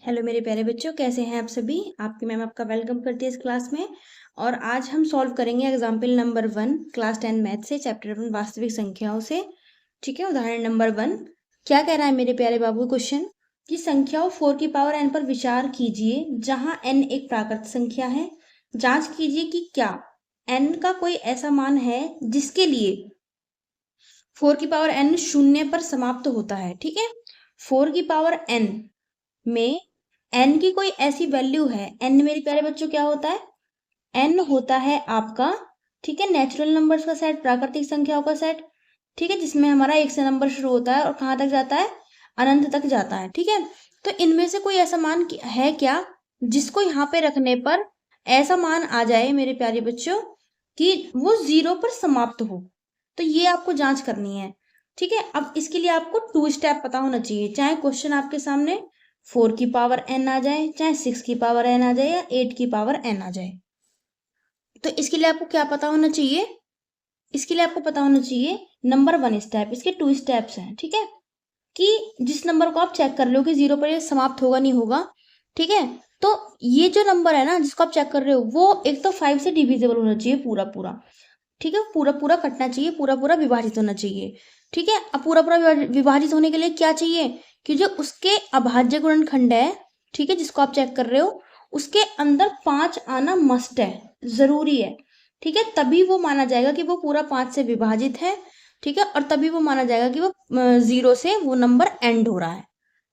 Hello मेरे प्यारे बच्चों, कैसे हैं आप सभी। आपकी मैम आपका वेलकम करती है इस क्लास में। और आज हम सॉल्व करेंगे एग्जाम्पल नंबर 1 क्लास 10 मैथ से, चैप्टर 1 वास्तविक संख्याओं से। ठीक है, उदाहरण नंबर 1 क्या कह रहा है मेरे प्यारे बाबू क्वेश्चन कि संख्याओं 4 की पावर n पर विचार कीजिए जहां n एक प्राकृत संख्या है। जांच कीजिए कि क्या n का कोई ऐसा मान है जिसके लिए 4 की पावर n शून्य पर समाप्त होता है। ठीक है, 4 की पावर n में n की कोई ऐसी वैल्यू है। n मेरे प्यारे बच्चों क्या होता है? n होता है आपका, ठीक है, नेचुरल नंबर्स का सेट, प्राकृतिक संख्याओं का सेट। ठीक है, जिसमें हमारा 1 से नंबर शुरू होता है और कहाँ तक जाता है? अनंत तक जाता है। ठीक है, तो इनमें से कोई ऐसा मान है क्या जिसको यहाँ पे रखने पर ऐसा मान आ जाए मेरे प्यारे बच्चों कि वो 0 पर समाप्त हो। तो ये आपको जांच करनी है। ठीक है, अब इसके लिए आपको 2 स्टेप पता होना चाहिए। चाहे क्वेश्चन आपके सामने 4 की पावर n आ जाए, चाहे 6 की पावर n आ जाए, या 8 की पावर n आ जाए। तो इसके लिए आपको क्या पता होना चाहिए? इसके लिए आपको पता होना चाहिए नंबर 1 स्टेप। इसके 2 स्टेप्स हैं। ठीक है, कि जिस नंबर को आप चेक कर रहे हो कि 0 पर ये समाप्त होगा नहीं होगा। ठीक है, तो ये जो नंबर है ना जिसको आप चेक कर रहे हो, वो एक तो 5 से डिविजिबल होना चाहिए पूरा पूरा। ठीक है, पूरा पूरा कटना चाहिए, पूरा पूरा विभाजित होना चाहिए। ठीक है, अब पूरा पूरा विभाजित होने के लिए क्या चाहिए कि जो उसके अभाज्य गुणनखंड है, ठीक है, जिसको आप चेक कर रहे हो, उसके अंदर 5 आना मस्ट है, जरूरी है। ठीक है, तभी वो माना जाएगा कि वो पूरा 5 से विभाजित है। ठीक है, और तभी वो माना जाएगा कि वो 0 से वो नंबर एंड हो रहा है,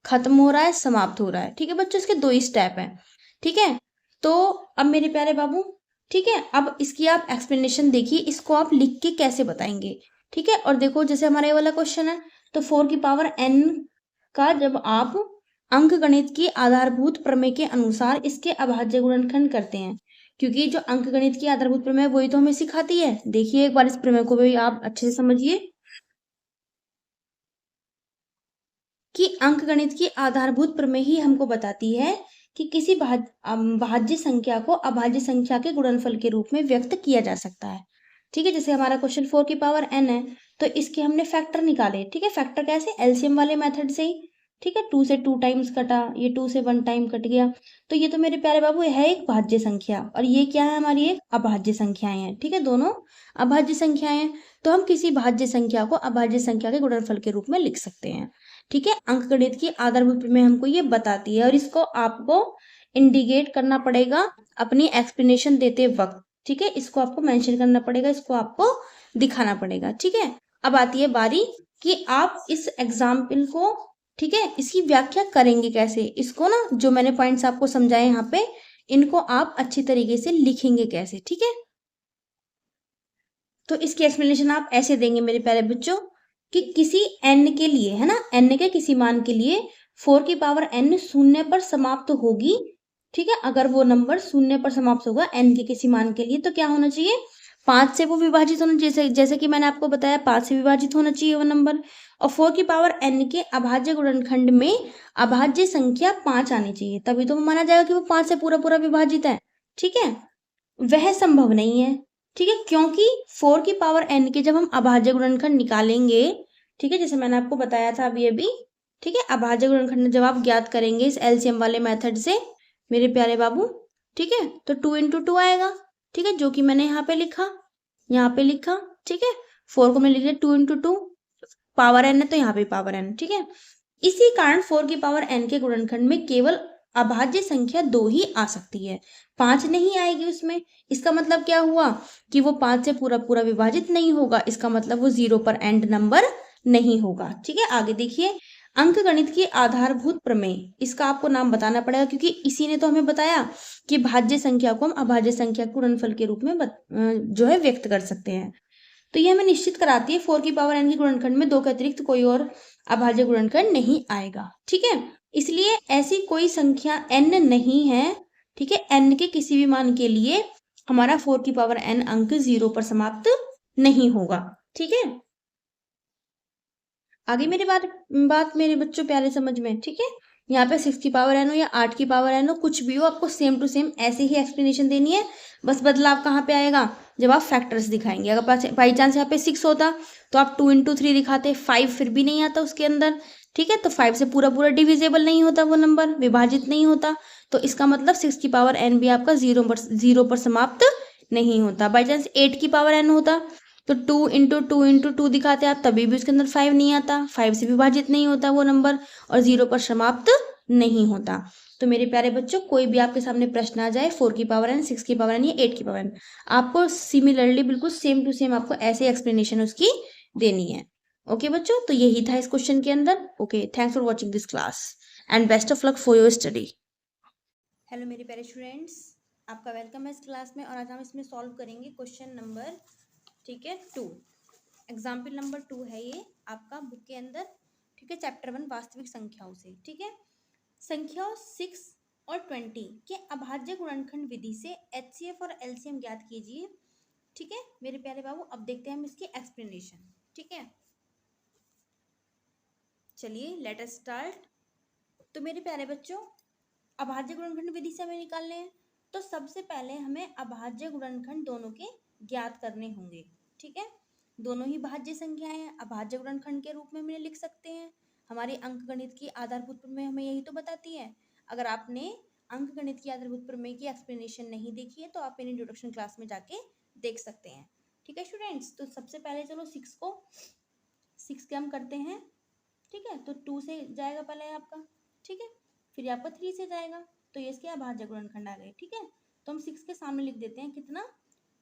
खत्म हो रहा है, समाप्त हो रहा है। ठीक है बच्चों, इसके 2 स्टेप हैं। ठीक है, तो अब मेरे प्यारे बाबू, ठीक है, अब इसकी आप एक्सप्लेनेशन देखिए, इसको आप लिख के कैसे बताएंगे। ठीक है, और देखो जैसे हमारा ये वाला क्वेश्चन है, तो 4 की पावर n का जब आप अंक गणित की आधारभूत प्रमेय के अनुसार इसके अभाज्य गुणनखंड करते हैं, क्योंकि जो अंक गणित की आधारभूत प्रमेय वही तो हमें सिखाती है। देखिए एक बार इस प्रमेय को भी आप अच्छे से समझिए कि अंक गणित की आधारभूत प्रमेय ही हमको बताती है कि किसी भाज्य संख्या को अभाज्य संख्या के गुणनफल के रूप में व्यक्त किया जा सकता है। ठीक है, जैसे हमारा क्वेश्चन 4 की पावर n है, तो इसके हमने फैक्टर निकाले। ठीक है, फैक्टर कैसे? एलसीएम वाले मेथड से ही। ठीक है, 2 से 2 टाइम्स कटा, ये 2 से 1 टाइम कट गया। तो ये तो मेरे प्यारे बाबू है एक भाज्य संख्या, और ये क्या है? हमारी एक अभाज्य संख्याएं हैं। ठीक है, दोनों अभाज्य संख्याएं हैं। तो हम किसी भाज्य संख्या को अभाज्य संख्या के गुणनफल के रूप में लिख सकते हैं। ठीक है, अंकगणित की आधारभूत प्रमेय हमको ये बताती है, और इसको आपको इंडिकेट करना पड़ेगा अपनी एक्सप्लेनेशन देते वक्त। ठीक है, इसको आपको मेंशन करना पड़ेगा, इसको आपको दिखाना पड़ेगा। ठीक है, अब आती है बारी कि आप इस एग्जाम्पल को, ठीक है, इसकी व्याख्या करेंगे कैसे। इसको ना, जो मैंने पॉइंट्स आपको समझाए यहाँ पे, इनको आप अच्छी तरीके से लिखेंगे कैसे। ठीक है, तो इसकी एक्सप्लेनेशन आप ऐसे देंगे मेरे प्यारे बच्चों कि किसी n के लिए, है ना, n के किसी मान के लिए 4 की पावर n शून्य पर समाप्त होगी। ठीक है, अगर वो नंबर शून्य पर समाप्त होगा n के किसी मान के लिए, तो क्या होना चाहिए? 5 से वो विभाजित होना, जैसे कि मैंने आपको बताया 5 से विभाजित होना चाहिए वो नंबर। और 4 की पावर n के अभाज्य गुणनखंड में अभाज्य संख्या 5 आनी चाहिए, तभी तो माना जाएगा कि वो 5 से पूरा पूरा विभाजित है। ठीक है, वह संभव नहीं है। ठीक है, क्योंकि 4 की पावर n के जब हम अभाज्य गुणनखंड निकालेंगे, ठीक है, जैसे मैंने आपको बताया था अभी अभी, ठीक है, अभाज्य गुणनखंड जब आप ज्ञात करेंगे इस एलसीएम वाले मेथड से मेरे प्यारे बाबू, ठीक है, तो 2 into 2 आएगा। ठीक है, जो कि मैंने यहाँ पे लिखा, यहाँ पे लिखा। ठीक है, 4 को मैंने लिख दिया 2 into 2, पावर n है तो यहाँ पे पावर n। ठीक है, इसी कारण 4 की पावर n के गुणनखंड में केवल अभाज्य संख्या 2 ही आ सकती है, 5 नहीं आएगी उसमें। इसका मतलब क्या हुआ कि वो 5 से पूरा पूरा विभाजित नहीं होगा, इसका मतलब वो 0 पर एंड नंबर नहीं होगा। ठीक है, आगे देखिए, अंक गणित की आधारभूत प्रमेय, इसका आपको नाम बताना पड़ेगा, क्योंकि इसी ने तो हमें बताया कि भाज्य संख्या को हम अभाज्य संख्या के गुणनफल के रूप में जो है व्यक्त कर सकते हैं। तो ये हमें निश्चित कराती है 4 की पावर n के गुणनखंड में 2 के अतिरिक्त कोई और अभाज्य गुणनखंड नहीं आएगा। ठीक है, इसलिए ऐसी कोई संख्या n नहीं है, ठीक है, n के किसी भी मान के लिए हमारा 4 की पावर n अंक 0 पर समाप्त नहीं होगा। ठीक है, आगे मेरी बात मेरे बच्चों प्यारे समझ में। ठीक है, यहाँ पे 6 की पावर n हो या 8 की पावर n हो, कुछ भी हो, आपको सेम टू सेम ऐसे ही एक्सप्लेनेशन देनी है। बस बदलाव कहाँ पे आएगा? जब आप फैक्टर्स दिखाएंगे। अगर बाई चांस यहाँ पे 6 होता तो आप 2 into 3 दिखाते, 5 फिर भी नहीं आता उसके अंदर। ठीक है, तो 5 से पूरा पूरा डिविजिबल नहीं होता, वो नंबर विभाजित नहीं होता, तो इसका मतलब 6 की पावर n भी आपका 0 पर समाप्त नहीं होता। बाई चांस 8 की पावर n होता तो 2 × 2 × 2 दिखाते आप, तभी भी उसके अंदर 5 नहीं आता, 5 से विभाजित नहीं होता वो नंबर और 0 पर समाप्त नहीं होता। तो मेरे प्यारे बच्चों, कोई भी आपके सामने प्रश्न आ जाए 4 की पावर n, 6 की पावर n या 8 की पावर n, आपको सिमिलरली बिल्कुल सेम टू सेम आपको ऐसे एक्सप्लेनेशन उसकी देनी है। ओके बच्चों, तो यही था इस क्वेश्चन के अंदर। Okay, thanks for watching this class and best of luck for your study. Hello मेरे प्यारे स्टूडेंट्स, आपका वेलकम है इस क्लास में और आज हम इसमें सॉल्व करेंगे क्वेश्चन नंबर, ठीक है, 2। एग्जाम्पल नंबर 2 है ये आपका बुक के अंदर, ठीक है, चैप्टर 1 वास्तविक संख्याओं से। ठीक है, संख्याओं 6 और 20 के अभाज्य गुणनखंड विधि से HCF और LCM ज्ञात कीजिए। ठीक है मेरे प्यारे बाबू, अब देखते हैं हम इसकी एक्सप्लेनेशन। ठीक है, चलिए लेट अस स्टार्ट। तो मेरे प्यारे बच्चों, अभाज्य गुणनखंड विधि से हमें निकालने हैं, तो सबसे पहले हमें अभाज्य गुणनखंड दोनों के ज्ञात करने होंगे। ठीक है, दोनों ही भाज्य संख्याएं हैं, अभाज्य गुणनखंड के रूप में हम इन्हें लिख सकते हैं। हमारी अंकगणित की आधारभूत प्रमेय हमें यही तो बताती है। अगर आपने अंकगणित की आधारभूत प्रमेय की एक्सप्लेनेशन नहीं देखी है तो आप मेरी इंट्रोडक्शन क्लास में जाके देख सकते हैं। ठीक है स्टूडेंट्स, तो सबसे पहले चलो 6 के हम करते हैं। ठीक है, तो 2 से जाएगा पहले आपका, ठीक है, फिर आपका 3 से जाएगा, तो ये इसके अभाज्य गुणनखंड आ गए। ठीक है, तो हम 6 के सामने लिख देते हैं कितना,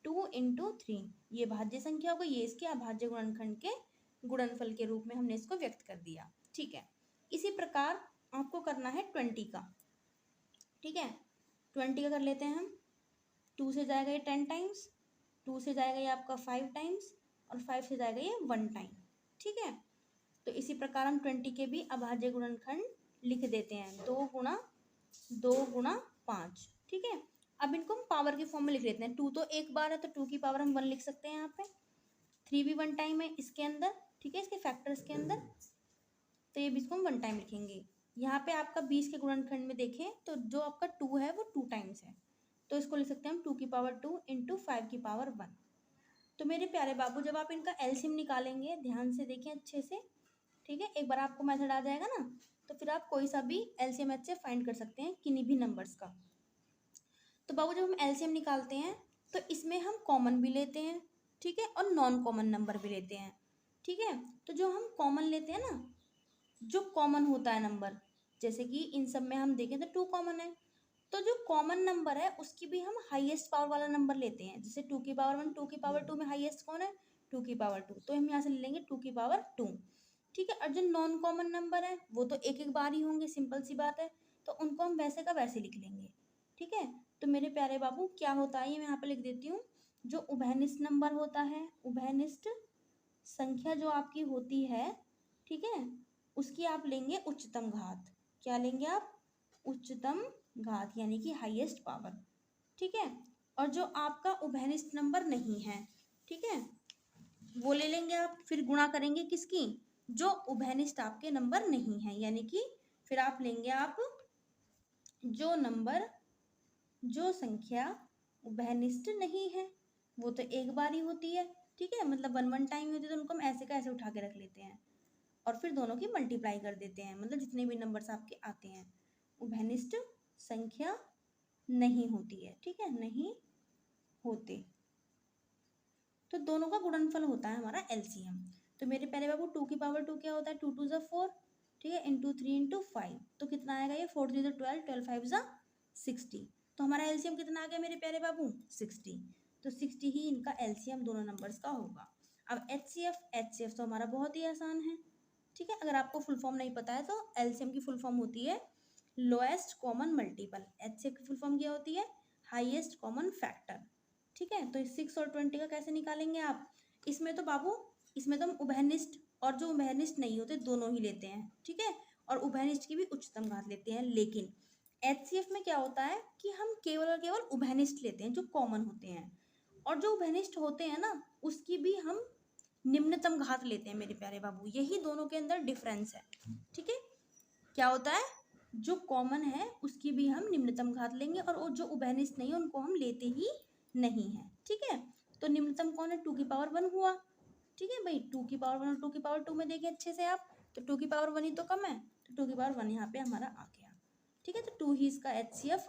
2 × 3, ये भाज्य संख्या होगा, ये इसके अभाज्य गुणनखंड के गुणनफल के रूप में हमने इसको व्यक्त कर दिया। ठीक है, इसी प्रकार आपको करना है 20 का। ठीक है, 20 का कर लेते हैं हम। 2 से जाएगा ये 10 टाइम्स, 2 से जाएगा ये आपका 5 टाइम्स और 5 से जाएगा ये 1 टाइम। ठीक है, तो इसी प्रकार हम 20 के भी अभाज्य गुणनखंड लिख देते हैं, 2 × 5। ठीक है, अब इनको हम पावर के फॉर्म में लिख लेते हैं। 2 तो एक बार है तो 2 की पावर हम 1 लिख सकते हैं यहाँ पे। 3 भी 1 टाइम है इसके अंदर, ठीक है, इसके फैक्टर्स के अंदर, तो ये भी इसको हम 1 टाइम लिखेंगे। यहाँ पे आपका 20 के गुणनखंड में देखें तो जो आपका 2 है वो 2 टाइम्स है, तो इसको लिख सकते हैं हम 2 की पावर 2 × 5 की पावर 1। तो मेरे प्यारे बाबू, जब आप इनका एलसीएम निकालेंगे, ध्यान से देखें अच्छे से, ठीक है, एक बार आपको मेथड आ जाएगा ना, तो फिर आप कोई सा भी एलसीएम से फाइंड कर सकते हैं किन्हीं भी नंबर्स का। तो बाबू, जब हम एलसीएम निकालते हैं तो इसमें हम कॉमन भी लेते हैं, ठीक है, और नॉन कॉमन नंबर भी लेते हैं। ठीक है, तो जो हम कॉमन लेते हैं ना, जो कॉमन होता है नंबर, जैसे कि इन सब में हम देखें तो 2 कॉमन है, तो जो कॉमन नंबर है उसकी भी हम हाईएस्ट पावर वाला नंबर लेते हैं। जैसे 2 की पावर 1, 2 की पावर 2 में हाईएस्ट कौन है, 2 की पावर 2, तो हम यहाँ से ले लेंगे 2 की पावर 2। ठीक है, और जो नॉन कॉमन नंबर है वो तो एक एक बार ही होंगे, सिंपल सी बात है, तो उनको हम वैसे का वैसे लिख लेंगे। ठीक है, तो मेरे प्यारे बाबू क्या होता है, ये मैं यहाँ पे लिख देती हूँ। जो उभयनिष्ठ नंबर होता है, उभयनिष्ठ संख्या जो आपकी होती है, ठीक है, उसकी आप लेंगे उच्चतम घात। क्या लेंगे आप, उच्चतम घात, यानी कि हाईएस्ट पावर। ठीक है, और जो आपका उभयनिष्ठ नंबर नहीं है, ठीक है, वो ले लेंगे आप, फिर गुणा करेंगे किसकी, जो उभयनिष्ठ आपके नंबर नहीं है, यानी कि फिर आप लेंगे आप जो नंबर, जो संख्या उभयनिष्ठ नहीं है, वो तो एक बार ही होती है। ठीक है, मतलब 1 टाइम होती है, तो उनको हम ऐसे का ऐसे उठा के रख लेते हैं और फिर दोनों की मल्टीप्लाई कर देते हैं, मतलब जितने भी नंबर्स आपके आते हैं उभयनिष्ठ संख्या नहीं होती है। ठीक है, नहीं होते, तो दोनों का गुणनफल होता है हमारा एलसीएम। तो मेरे पहले बाबू 2 की पावर 2 क्या होता है, 2 2 4, ठीक है, इंटू 3 × 5, तो कितना आएगा ये, 4 3 12, 12 5 60, तो हमारा एलसीएम कितना आ गया मेरे प्यारे बाबू, 60। तो 60 ही इनका एलसीएम दोनों नंबर्स का होगा। अब एचसीएफ तो हमारा बहुत ही आसान है। ठीक है, अगर आपको फुल फॉर्म नहीं पता है तो एलसीएम की फुल फॉर्म होती है लोएस्ट कॉमन मल्टीपल। एचसीएफ की फुल फॉर्म क्या होती है, हाईएस्ट कॉमन फैक्टर। ठीक है, तो 6 और 20 का कैसे निकालेंगे आप, इसमें तो बाबू, इसमें तो हम उभयनिष्ठ और जो उभयनिष्ठ नहीं होते दोनों ही लेते हैं। ठीक है, और उभयनिष्ठ की भी उच्चतम घात लेते हैं, लेकिन एचसीएफ में क्या होता है कि हम केवल और केवल उभयनिष्ठ लेते हैं जो कॉमन होते हैं, और जो उभयनिष्ठ होते हैं ना उसकी भी हम निम्नतम घात लेते हैं मेरे प्यारे बाबू, यही दोनों के अंदर डिफरेंस है। ठीक है, क्या होता है, जो कॉमन है उसकी भी हम निम्नतम घात लेंगे और जो उभयनिष्ठ नहीं है उनको हम लेते ही नहीं है। ठीक है, तो निम्नतम कौन है, 2 की पावर 1 हुआ। ठीक है भाई, 2 की पावर 1 और 2 की पावर 2 में देखें अच्छे से आप, तो 2 की पावर 1 ही तो कम है, तो 2 की पावर 1 यहाँ पे हमारा आ गया। ठीक है, तो 2 ही इसका HCF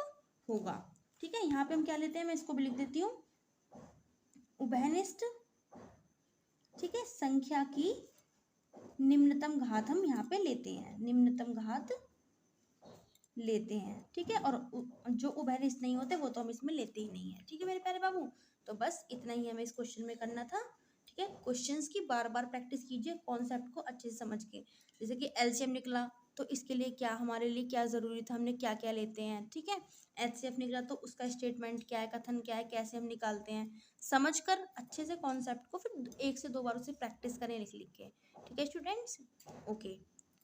होगा। ठीक है, यहाँ पे हम क्या लेते हैं, मैं इसको भी लिख देती हूँ, उभयनिष्ठ, ठीक है, संख्या की निम्नतम घात हम यहाँ पे लेते हैं, निम्नतम घात लेते हैं। ठीक है, और जो उभयनिष्ठ नहीं होते वो तो हम इसमें लेते ही नहीं है। ठीक है मेरे प्यारे बाबू, तो बस इतना ही हमें इस क्वेश्चन में करना था। ठीक है, क्वेश्चंस की बार बार प्रैक्टिस कीजिए कॉन्सेप्ट को अच्छे से समझ के। जैसे कि एलसीएम निकला तो इसके लिए क्या हमारे लिए क्या ज़रूरी था, हमने क्या क्या लेते हैं। ठीक है, एचसीएफ निकला तो उसका स्टेटमेंट क्या है, कथन क्या है, कैसे हम निकालते हैं, समझकर अच्छे से कॉन्सेप्ट को फिर 1 से 2 बार उसे प्रैक्टिस करें लिख लिख के। ठीक है students, okay,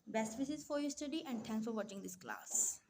best wishes for your study and thanks for watching this class.